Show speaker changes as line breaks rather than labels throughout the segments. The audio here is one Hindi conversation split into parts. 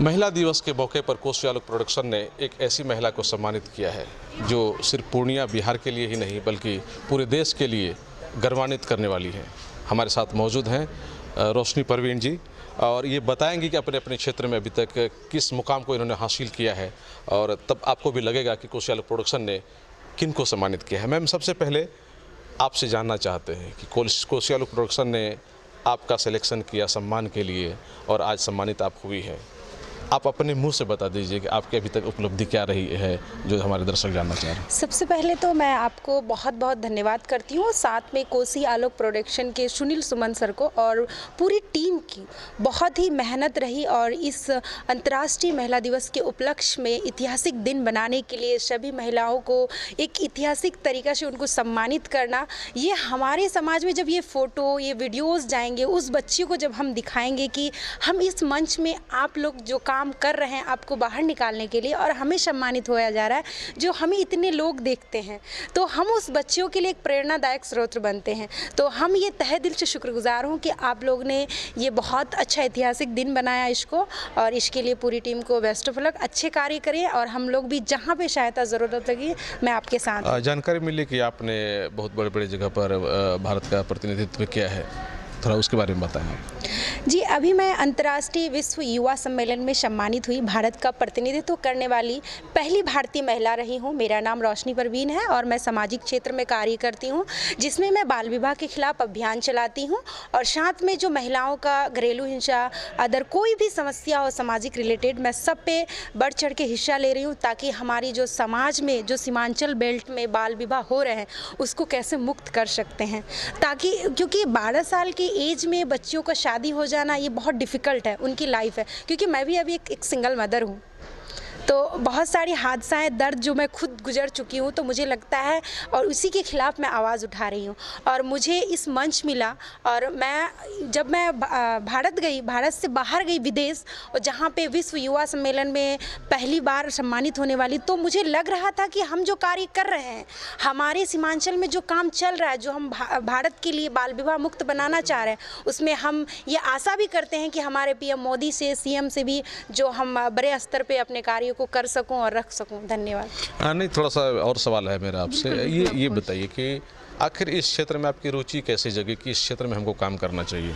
महिला दिवस के मौके पर कोसी आलोक प्रोडक्शन ने एक ऐसी महिला को सम्मानित किया है जो सिर्फ पूर्णिया बिहार के लिए ही नहीं बल्कि पूरे देश के लिए गर्वान्वित करने वाली है। हमारे साथ मौजूद हैं रोशनी परवीन जी और ये बताएंगी कि अपने अपने क्षेत्र में अभी तक किस मुकाम को इन्होंने हासिल किया है और तब आपको भी लगेगा कि कोसी आलोक प्रोडक्शन ने किन को सम्मानित किया है। मैम, सबसे पहले आपसे जानना चाहते हैं कि कोसी आलोक प्रोडक्शन ने आपका सिलेक्शन किया सम्मान के लिए और आज सम्मानित आप हुई हैं। आप अपने मुंह से बता दीजिए कि आपकी अभी तक उपलब्धि क्या रही है जो हमारे दर्शक जानना चाह रहे हैं।
सबसे पहले तो मैं आपको बहुत बहुत धन्यवाद करती हूँ, साथ में कोसी आलोक प्रोडक्शन के सुनील सुमन सर को और पूरी टीम की बहुत ही मेहनत रही और इस अंतर्राष्ट्रीय महिला दिवस के उपलक्ष्य में ऐतिहासिक दिन बनाने के लिए सभी महिलाओं को एक ऐतिहासिक तरीक़ा से उनको सम्मानित करना, ये हमारे समाज में जब ये फ़ोटो ये वीडियोज़ जाएंगे उस बच्ची को जब हम दिखाएंगे कि हम इस मंच में आप लोग जो काम कर रहे हैं आपको बाहर निकालने के लिए और हमें सम्मानित होया जा रहा है जो हमें इतने लोग देखते हैं, तो हम उस बच्चियों के लिए एक प्रेरणादायक स्रोत बनते हैं। तो हम ये तहे दिल से शुक्रगुजार हूँ कि आप लोग ने ये बहुत अच्छा ऐतिहासिक दिन बनाया इसको, और इसके लिए पूरी टीम को बेस्ट ऑफ लक, अच्छे कार्य करिए और हम लोग भी जहाँ पे सहायता ज़रूरत लगी मैं आपके साथ।
जानकारी मिली कि आपने बहुत बड़े बड़े जगह पर भारत का प्रतिनिधित्व किया है, थोड़ा उसके बारे में बताएं।
जी, अभी मैं अंतर्राष्ट्रीय विश्व युवा सम्मेलन में सम्मानित हुई, भारत का प्रतिनिधित्व करने वाली पहली भारतीय महिला रही हूँ। मेरा नाम रोशनी परवीन है और मैं सामाजिक क्षेत्र में कार्य करती हूँ जिसमें मैं बाल विवाह के खिलाफ अभियान चलाती हूँ और साथ में जो महिलाओं का घरेलू हिंसा अदर कोई भी समस्या हो सामाजिक रिलेटेड, मैं सब पे बढ़ चढ़ के हिस्सा ले रही हूँ ताकि हमारी जो समाज में जो सीमांचल बेल्ट में बाल विवाह हो रहे हैं उसको कैसे मुक्त कर सकते हैं, ताकि क्योंकि 12 साल की एज में बच्चियों का शादी हो जाना ये बहुत डिफ़िकल्ट है, उनकी लाइफ है। क्योंकि मैं भी अभी एक सिंगल मदर हूँ, तो बहुत सारी हादसाएं दर्द जो मैं खुद गुजर चुकी हूँ, तो मुझे लगता है और उसी के ख़िलाफ़ मैं आवाज़ उठा रही हूँ और मुझे इस मंच मिला। और जब मैं भारत से बाहर गई विदेश, और जहाँ पे विश्व युवा सम्मेलन में पहली बार सम्मानित होने वाली, तो मुझे लग रहा था कि हम जो कार्य कर रहे हैं, हमारे सीमांचल में जो काम चल रहा है, जो हम भारत के लिए बाल विवाह मुक्त बनाना चाह रहे हैं, उसमें हम ये आशा भी करते हैं कि हमारे पीएम मोदी से सीएम से भी जो हम बड़े स्तर पर अपने कार्य को कर सकूं और रख सकूं। धन्यवाद।
नहीं, थोड़ा सा और सवाल है मेरा आपसे, ये बताइए कि आखिर इस क्षेत्र में आपकी रुचि कैसे जगी कि इस क्षेत्र में हमको काम करना चाहिए?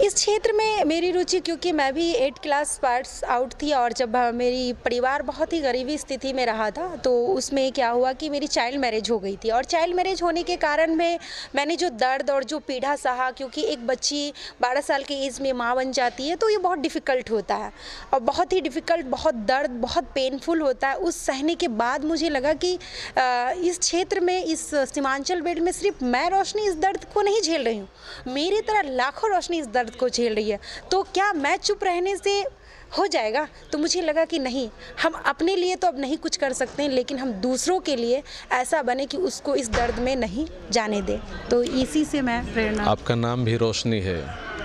इस क्षेत्र में मेरी रुचि, क्योंकि मैं भी 8 क्लास पास आउट थी और जब मेरी परिवार बहुत ही गरीबी स्थिति में रहा था, तो उसमें क्या हुआ कि मेरी चाइल्ड मैरिज हो गई थी और चाइल्ड मैरिज होने के कारण मैंने जो दर्द और जो पीड़ा सहा, क्योंकि एक बच्ची 12 साल की एज में माँ बन जाती है तो ये बहुत डिफ़िकल्ट होता है और बहुत ही डिफ़िकल्ट, बहुत दर्द, बहुत पेनफुल होता है। उस सहने के बाद मुझे लगा कि इस क्षेत्र में, इस सीमांचल बेल्ट में सिर्फ मैं रोशनी इस दर्द को नहीं झेल रही हूँ, मेरी तरह लाखों रोशनी इस दर्द को झेल रही है, तो क्या मैं चुप रहने से हो जाएगा? तो मुझे लगा कि नहीं, हम अपने लिए तो अब नहीं कुछ कर सकते हैं, लेकिन हम दूसरों के लिए ऐसा बने कि उसको इस दर्द में नहीं जाने दें। तो इसी से मैं प्रेरणा।
आपका नाम भी रोशनी है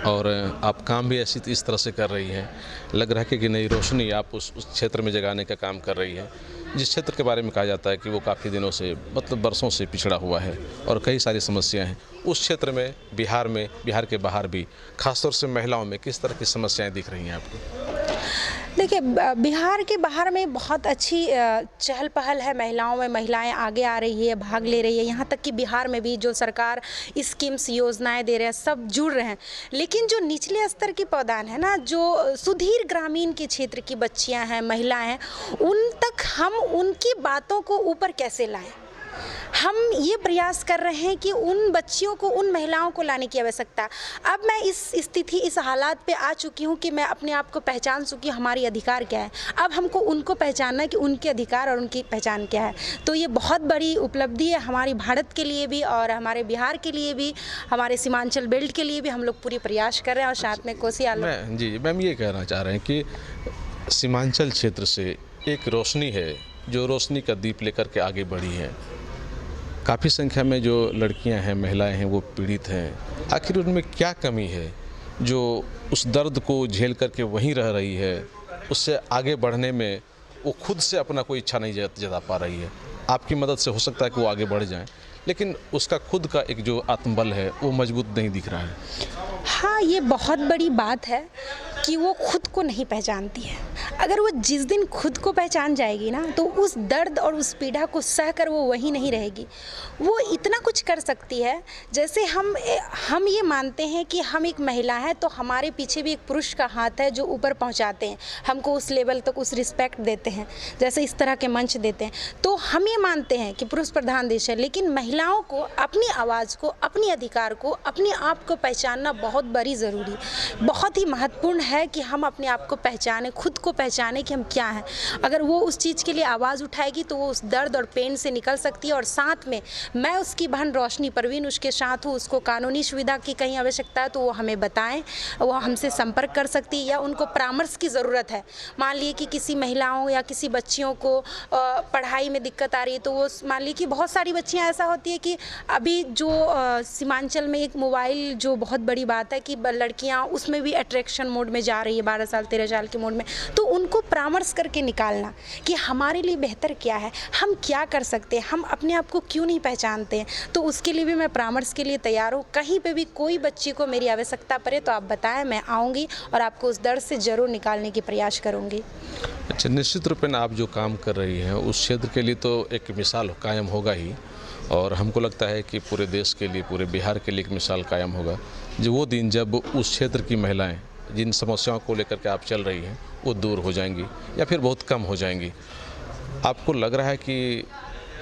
और आप काम भी इस तरह से कर रही हैं, लग रहा है कि नहीं रोशनी आप उस क्षेत्र में जगाने का काम कर रही है जिस क्षेत्र के बारे में कहा जाता है कि वो काफ़ी दिनों से, मतलब बरसों से पिछड़ा हुआ है और कई सारी समस्याएं हैं। उस क्षेत्र में, बिहार के बाहर भी, खासतौर से महिलाओं में किस तरह की समस्याएं दिख रही हैं आपको?
देखिए, बिहार के बाहर में बहुत अच्छी चहल पहल है महिलाओं में, महिलाएं आगे आ रही है, भाग ले रही है, यहाँ तक कि बिहार में भी जो सरकार स्कीम्स योजनाएं दे रहे हैं सब जुड़ रहे हैं। लेकिन जो निचले स्तर की पौधान है ना, जो सुदूर ग्रामीण के क्षेत्र की बच्चियां हैं, महिलाएं हैं, उन तक हम उनकी बातों को ऊपर कैसे लाएं, हम ये प्रयास कर रहे हैं कि उन बच्चियों को, उन महिलाओं को लाने की आवश्यकता। अब मैं इस स्थिति, इस हालात पे आ चुकी हूँ कि मैं अपने आप को पहचान चुकी, हमारी अधिकार क्या है। अब हमको उनको पहचानना है कि उनके अधिकार और उनकी पहचान क्या है। तो ये बहुत बड़ी उपलब्धि है हमारी भारत के लिए भी और हमारे बिहार के लिए भी, हमारे सीमांचल बेल्ट के लिए भी। हम लोग पूरी प्रयास कर रहे हैं और साथ में कोसी आलोक।
जी मैम, ये कहना चाह रहे हैं कि सीमांचल क्षेत्र से एक रोशनी है जो रोशनी का दीप लेकर के आगे बढ़ी है। काफ़ी संख्या में जो लड़कियां हैं, महिलाएं हैं, वो पीड़ित हैं। आखिर उनमें क्या कमी है जो उस दर्द को झेल करके वहीं रह रही है, उससे आगे बढ़ने में वो खुद से अपना कोई इच्छा नहीं जता पा रही है? आपकी मदद से हो सकता है कि वो आगे बढ़ जाएं, लेकिन उसका खुद का एक जो आत्मबल है वो मजबूत नहीं दिख रहा है।
हाँ, ये बहुत बड़ी बात है कि वो खुद को नहीं पहचानती है। अगर वो जिस दिन खुद को पहचान जाएगी ना, तो उस दर्द और उस पीड़ा को सह कर वो वहीं नहीं रहेगी। वो इतना कुछ कर सकती है, जैसे हम ये मानते हैं कि हम एक महिला है तो हमारे पीछे भी एक पुरुष का हाथ है जो ऊपर पहुंचाते हैं, हमको उस लेवल तक उस रिस्पेक्ट देते हैं, जैसे इस तरह के मंच देते हैं। तो हम ये मानते हैं कि पुरुष प्रधान देश है, लेकिन महिलाओं को अपनी आवाज़ को, अपने अधिकार को, अपने आप को पहचानना बहुत बड़ी ज़रूरी, बहुत ही महत्वपूर्ण है कि हम अपने आप को पहचानें, खुद को पहचानें कि हम क्या हैं। अगर वो उस चीज़ के लिए आवाज़ उठाएगी तो वो उस दर्द और पेन से निकल सकती है। और साथ में मैं उसकी बहन रोशनी परवीन उसके साथ हूँ। उसको कानूनी सुविधा की कहीं आवश्यकता है तो वो हमें बताएं, वो हमसे संपर्क कर सकती है, या उनको परामर्श की ज़रूरत है। मान लीजिए कि किसी महिलाओं या किसी बच्चियों को पढ़ाई में दिक्कत आ रही है, तो वो मान लीजिए कि बहुत सारी बच्चियाँ ऐसा होती है कि अभी जो सीमांचल में एक मोबाइल जो बहुत बड़ी बात है कि लड़कियाँ उसमें भी अट्रैक्शन मोड में जा रही है, 12 साल 13 साल के मोड में। तो उनको परामर्श करके निकालना कि हमारे लिए बेहतर क्या है, हम क्या कर सकते हैं, हम अपने आप को क्यों नहीं पहचानते हैं, तो उसके लिए भी मैं परामर्श के लिए तैयार हूँ। कहीं पे भी कोई बच्ची को मेरी आवश्यकता पड़े तो आप बताएं, मैं आऊँगी और आपको उस दर्द से ज़रूर निकालने की प्रयास करूँगी।
अच्छा, निश्चित रूप में आप जो काम कर रही हैं उस क्षेत्र के लिए तो एक मिसाल कायम होगा ही, और हमको लगता है कि पूरे देश के लिए, पूरे बिहार के लिए एक मिसाल कायम होगा जो वो दिन जब उस क्षेत्र की महिलाएं जिन समस्याओं को लेकर के आप चल रही हैं वो दूर हो जाएंगी या फिर बहुत कम हो जाएंगी। आपको लग रहा है कि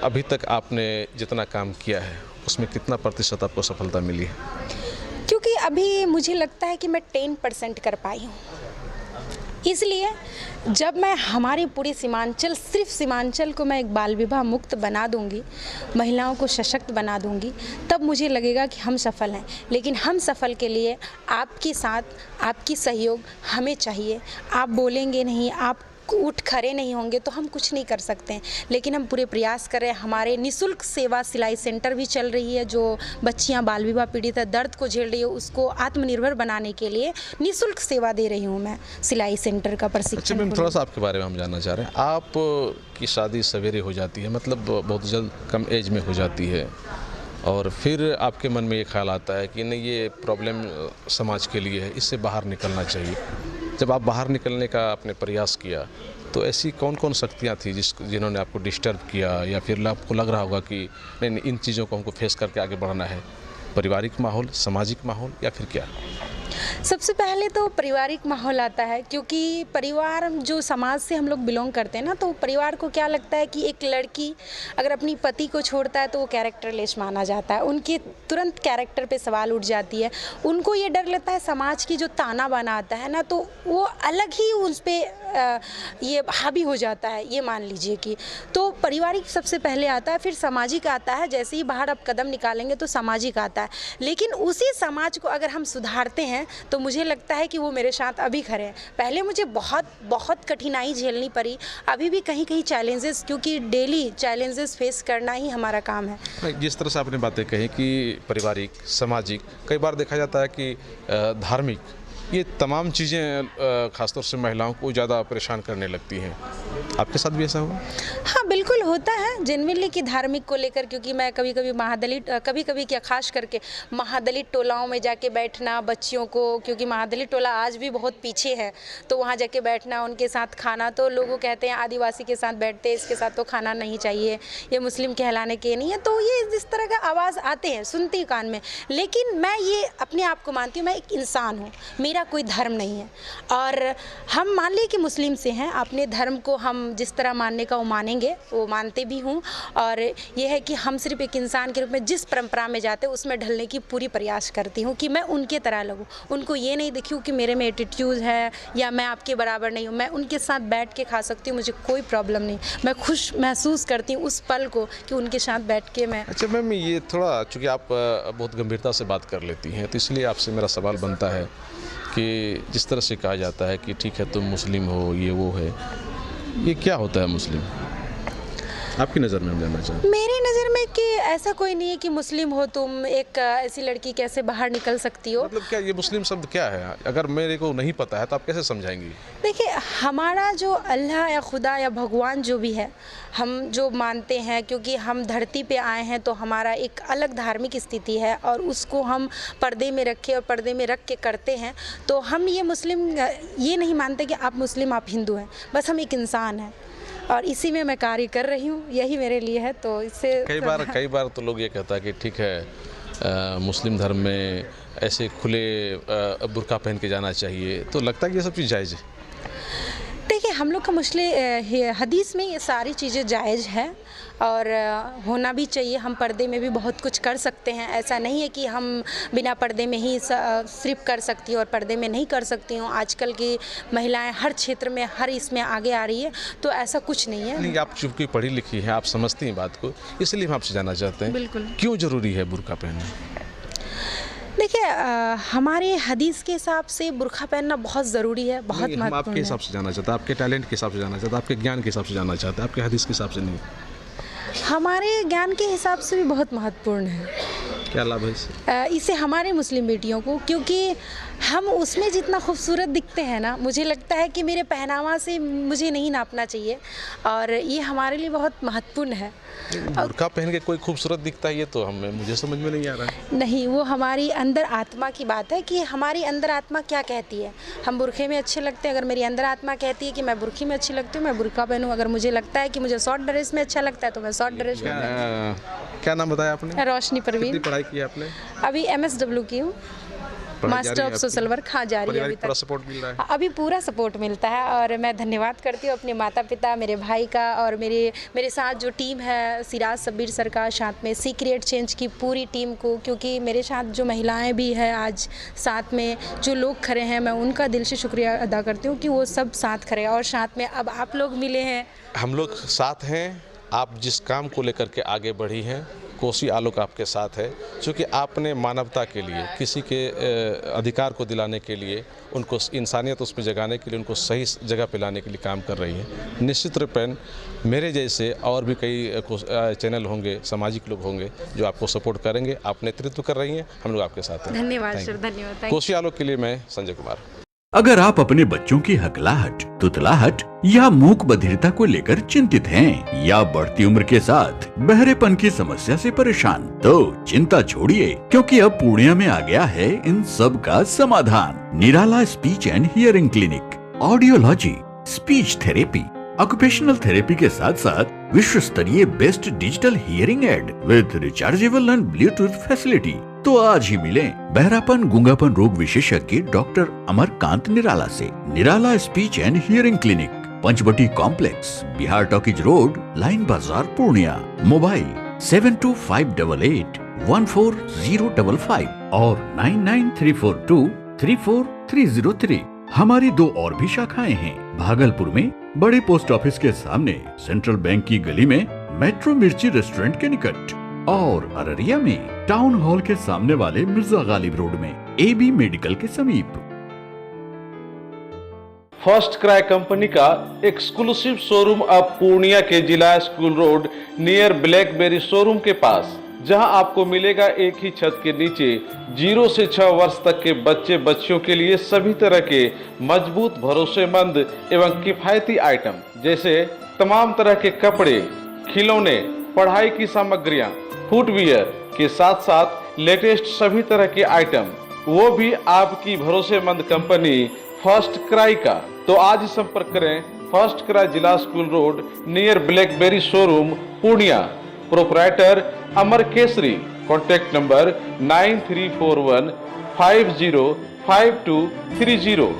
अभी तक आपने जितना काम किया है उसमें कितना प्रतिशत आपको सफलता मिली है?
क्योंकि अभी मुझे लगता है कि मैं 10% कर पाई हूँ, इसलिए जब मैं हमारे पूरे सीमांचल, सिर्फ सीमांचल को मैं एक बाल विवाह मुक्त बना दूंगी, महिलाओं को सशक्त बना दूंगी, तब मुझे लगेगा कि हम सफल हैं। लेकिन हम सफल के लिए आपके साथ, आपकी सहयोग हमें चाहिए। आप बोलेंगे नहीं, आप उठ खड़े नहीं होंगे तो हम कुछ नहीं कर सकते हैं। लेकिन हम पूरे प्रयास कर रहे हैं। हमारे निःशुल्क सेवा सिलाई सेंटर भी चल रही है, जो बच्चियां बाल विवाह पीड़ित है, दर्द को झेल रही है, उसको आत्मनिर्भर बनाने के लिए निःशुल्क सेवा दे रही हूं मैं, सिलाई सेंटर का प्रशिक्षण।
अच्छा मैम, थोड़ा सा आपके बारे में हम जानना चाह रहे हैं। आप की शादी सवेरे हो जाती है, मतलब बहुत जल्द, कम एज में हो जाती है, और फिर आपके मन में ये ख्याल आता है कि नहीं, ये प्रॉब्लम समाज के लिए है, इससे बाहर निकलना चाहिए। जब आप बाहर निकलने का आपने प्रयास किया तो ऐसी कौन कौन शक्तियाँ थी जिन्होंने आपको डिस्टर्ब किया, या फिर आपको लग रहा होगा कि नहीं, इन चीज़ों को हमको फेस करके आगे बढ़ना है? पारिवारिक माहौल, सामाजिक माहौल, या फिर क्या?
सबसे पहले तो पारिवारिक माहौल आता है, क्योंकि परिवार, जो समाज से हम लोग बिलोंग करते हैं ना, तो परिवार को क्या लगता है कि एक लड़की अगर अपनी पति को छोड़ता है तो वो कैरेक्टरलेस माना जाता है, उनके तुरंत कैरेक्टर पे सवाल उठ जाती है। उनको ये डर लगता है समाज की जो ताना बाना आता है ना, तो वो अलग ही उस पर ये हावी हो जाता है, ये मान लीजिए कि। तो पारिवारिक सबसे पहले आता है, फिर सामाजिक आता है। जैसे ही बाहर आप कदम निकालेंगे तो सामाजिक आता है। लेकिन उसी समाज को अगर हम सुधारते हैं तो मुझे लगता है कि वो मेरे साथ अभी खड़े हैं। पहले मुझे बहुत बहुत कठिनाई झेलनी पड़ी, अभी भी कहीं कहीं चैलेंजेस, क्योंकि डेली चैलेंजेस फेस करना ही हमारा काम है।
जिस तरह से आपने बातें कही कि पारिवारिक, सामाजिक, कई बार देखा जाता है कि धार्मिक, ये तमाम चीज़ें ख़ासतौर से महिलाओं को ज़्यादा परेशान करने लगती हैं। आपके साथ भी ऐसा हुआ?
हाँ, बिल्कुल होता है जेन्युइनली कि धार्मिक को लेकर, क्योंकि मैं कभी कभी महादलित, कभी कभी क्या खास करके महादलित टोलाओं में जाके बैठना बच्चियों को, क्योंकि महादलित टोला आज भी बहुत पीछे है, तो वहाँ जाके बैठना, उनके साथ खाना, तो लोगों कहते हैं आदिवासी के साथ बैठते हैं, इसके साथ तो खाना नहीं चाहिए, ये मुस्लिम कहलाने के नहीं है। तो ये जिस तरह का आवाज़ आते हैं सुनती कान में। लेकिन मैं ये अपने आप को मानती हूँ, मैं एक इंसान हूँ, मेरा कोई धर्म नहीं है। और हम मान लिए कि मुस्लिम से हैं, अपने धर्म को हम जिस तरह मानने का वो मानेंगे, वो मानते भी हूँ। और ये है कि हम सिर्फ एक इंसान के रूप में जिस परंपरा में जाते हैं उसमें ढलने की पूरी प्रयास करती हूँ कि मैं उनके तरह लगूँ। उनको ये नहीं दिखूँ कि मेरे में एटीट्यूड है या मैं आपके बराबर नहीं हूँ। मैं उनके साथ बैठ के खा सकती हूँ, मुझे कोई प्रॉब्लम नहीं। मैं खुश महसूस करती हूँ उस पल को कि उनके साथ बैठ के मैं।
अच्छा मैम, ये थोड़ा, चूँकि आप बहुत गंभीरता से बात कर लेती हैं, तो इसलिए आपसे मेरा सवाल बनता है कि जिस तरह से कहा जाता है कि ठीक है तुम मुस्लिम हो, ये वो है, ये क्या होता है मुस्लिम? आपकी नज़र में हम जानना चाहते हैं।
मेरी नज़र में कि ऐसा कोई नहीं है कि मुस्लिम हो तुम, एक ऐसी लड़की कैसे बाहर निकल सकती हो।
मतलब क्या ये मुस्लिम शब्द क्या है? अगर मेरे को नहीं पता है तो आप कैसे समझाएंगी?
देखिए, हमारा जो अल्लाह या खुदा या भगवान जो भी है, हम जो मानते हैं, क्योंकि हम धरती पे आए हैं तो हमारा एक अलग धार्मिक स्थिति है और उसको हम पर्दे में रखे और पर्दे में रख के करते हैं। तो हम ये मुस्लिम ये नहीं मानते कि आप मुस्लिम आप हिंदू हैं, बस हम एक इंसान हैं और इसी में मैं कार्य कर रही हूँ, यही मेरे लिए है। तो इससे
कई बार तो लोग ये कहता है कि ठीक है मुस्लिम धर्म में ऐसे खुले बुर्का पहन के जाना चाहिए, तो लगता है कि ये सब चीज़ जायज़ है?
देखिए, हम लोग का हदीस में ये सारी चीज़ें जायज़ है और होना भी चाहिए। हम पर्दे में भी बहुत कुछ कर सकते हैं, ऐसा नहीं है कि हम बिना पर्दे में ही सिर्फ कर सकती हूँ और पर्दे में नहीं कर सकती हूँ। आजकल की महिलाएं हर क्षेत्र में, हर इसमें आगे आ रही है, तो ऐसा कुछ नहीं है।
नहीं, आप चूँकि पढ़ी लिखी हैं, आप समझती हैं बात को, इसलिए हम आपसे जानना चाहते हैं
बिल्कुल।
क्यों ज़रूरी है बुर्का पहनना?
देखिए, हमारे हदीस के हिसाब से बुर्का पहनना बहुत ज़रूरी है, बहुत
हम आपके
महत्वपूर्ण
हिसाब से जानना चाहते हैं, आपके टैलेंट के हिसाब से जानना चाहते हैं, आपके ज्ञान के हिसाब से जानना चाहते हैं, आपके हदीस के हिसाब से नहीं।
हमारे ज्ञान के हिसाब से भी बहुत महत्वपूर्ण है।
क्या लाभ है इससे?
इसे हमारे मुस्लिम बेटियों को, क्योंकि हम उसमें जितना खूबसूरत दिखते हैं ना, मुझे लगता है कि मेरे पहनावा से मुझे नहीं नापना चाहिए और ये हमारे लिए बहुत महत्वपूर्ण है।
बुर्का पहन के कोई खूबसूरत दिखता है, ये तो मुझे समझ में नहीं आ रहा है।
नहीं, वो हमारी अंदर आत्मा की बात है कि हमारी अंदर आत्मा क्या कहती है। हम बुर्खे में अच्छे लगते हैं, अगर मेरी अंदर आत्मा कहती है कि मैं बुर्खे में अच्छी लगती हूँ, मैं बुर्का पहनूँ। अगर मुझे लगता है कि मुझे शॉर्ट ड्रेस में अच्छा लगता है तो मैं शॉर्ट ड्रेस में।
क्या नाम बताया आपने?
रोशनी परवीन।
कितनी पढ़ाई की है आपने?
अभी MSW की हूँ, मास्टर ऑफ सोशल वर्क। हाँ, जारी है अभी तक।
पूरा सपोर्ट मिल रहा है?
अभी पूरा सपोर्ट मिलता है और मैं धन्यवाद करती हूँ अपने माता पिता, मेरे भाई का और मेरे साथ जो टीम है, सिराज सब्बीर सर का, साथ में सी क्रिएट चेंज की पूरी टीम को, क्योंकि मेरे साथ जो महिलाएं भी हैं आज साथ में जो लोग खड़े हैं, मैं उनका दिल से शुक्रिया अदा करती हूँ कि वो सब साथ खड़े और साथ में अब आप लोग मिले हैं।
हम लोग साथ हैं। आप जिस काम को लेकर के आगे बढ़ी हैं, कोसी आलोक आपके साथ है, क्योंकि आपने मानवता के लिए, किसी के अधिकार को दिलाने के लिए, उनको इंसानियत उसमें जगाने के लिए, उनको सही जगह पे लाने के लिए काम कर रही है। निश्चित रूपेण मेरे जैसे और भी कई चैनल होंगे, सामाजिक लोग होंगे जो आपको सपोर्ट करेंगे। आप नेतृत्व कर रही हैं, हम लोग आपके साथ हैं।
धन्यवाद सर, धन्यवाद।
कोसी आलोक के लिए मैं संजय कुमार।
अगर आप अपने बच्चों की हकलाहट, तुतलाहट या मूक बधिरता को लेकर चिंतित हैं या बढ़ती उम्र के साथ बहरेपन की समस्या से परेशान, तो चिंता छोड़िए, क्योंकि अब पूर्णिया में आ गया है इन सब का समाधान। Nirala speech and hearing clinic, audiology, speech therapy, occupational therapy के साथ साथ विश्व स्तरीय best digital hearing aid with rechargeable and Bluetooth facility. तो आज ही मिलें बहरापन गूंगापन रोग विशेषज्ञ डॉक्टर अमरकांत निराला से। Nirala speech and hearing clinic, Panchavati complex, Bihar talkies road, line Bazar, Purnia. Mobile 7258814055 और 9934234303। हमारी 2 और भी शाखाएं हैं, भागलपुर में बड़े पोस्ट ऑफिस के सामने, सेंट्रल बैंक की गली में, मेट्रो मिर्ची रेस्टोरेंट के निकट, और अररिया में टाउन हॉल के सामने वाले मिर्जा गालिब रोड में AB मेडिकल के समीप।
फर्स्ट क्राई कंपनी का एक्सक्लूसिव शोरूम अब पूर्णिया के जिला school road near BlackBerry showroom के पास, जहां आपको मिलेगा एक ही छत के नीचे 0 से 6 वर्ष तक के बच्चे बच्चियों के लिए सभी तरह के मजबूत, भरोसेमंद एवं किफायती आइटम, जैसे तमाम तरह के कपड़े, खिलौने, पढ़ाई की सामग्रियां, फुटवियर के साथ साथ लेटेस्ट सभी तरह के आइटम, वो भी आपकी भरोसेमंद कंपनी फर्स्ट क्राई का। तो आज ही संपर्क करें फर्स्ट क्राई जिला school road near BlackBerry showroom, Purnia. Proprietor Amar Kesari. Contact number 9341505230।